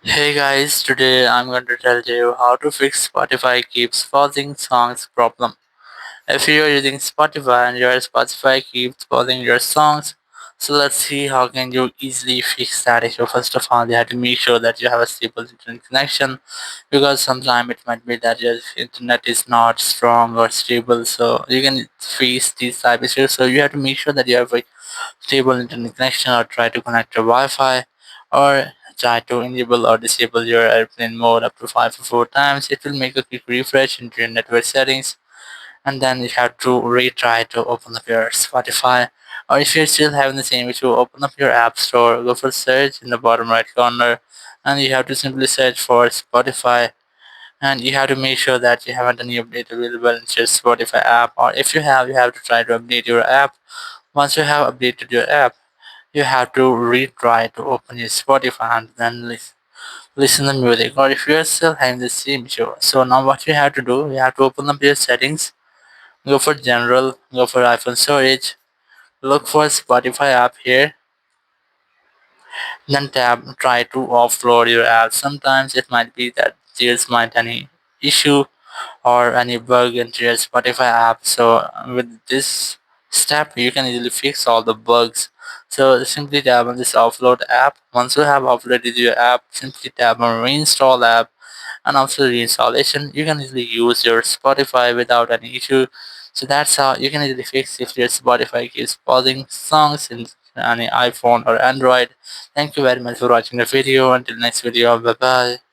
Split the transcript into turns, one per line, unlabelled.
Hey guys, today I'm going to tell you how to fix Spotify keeps pausing songs problem. If you're using Spotify and your Spotify keeps pausing your songs, so let's see how can you easily fix that issue. First of all, you have to make sure that you have a stable internet connection because sometimes it might be that your internet is not strong or stable, so you can face these type issues. So you have to make sure that you have a stable internet connection or try to connect your Wi-Fi or try to enable or disable your airplane mode up to 5 or 4 times. It will make a quick refresh into your network settings, and then you have to retry to open up your Spotify. Or if you're still having the same issue, open up your app store, go for search in the bottom right corner, and you have to simply search for Spotify, and you have to make sure that you haven't any update available in your Spotify app, or if you have to try to update your app. Once you have updated your app, you have to retry to open your Spotify and then listen the music. Or if you're still having the same issue, so now what you have to do, you have to open up your settings, go for general, go for iPhone storage, look for Spotify app here, then tab try to offload your app. Sometimes it might be that there's might any issue or any bug into your Spotify app. So with this step, you can easily fix all the bugs. So simply tap on this offload app. Once you have offloaded your app, simply tap on reinstall app, and after reinstallation, you can easily use your Spotify without any issue. So that's how you can easily fix if your Spotify keeps pausing songs in any iPhone or Android. Thank you very much for watching the video. Until next video, bye bye.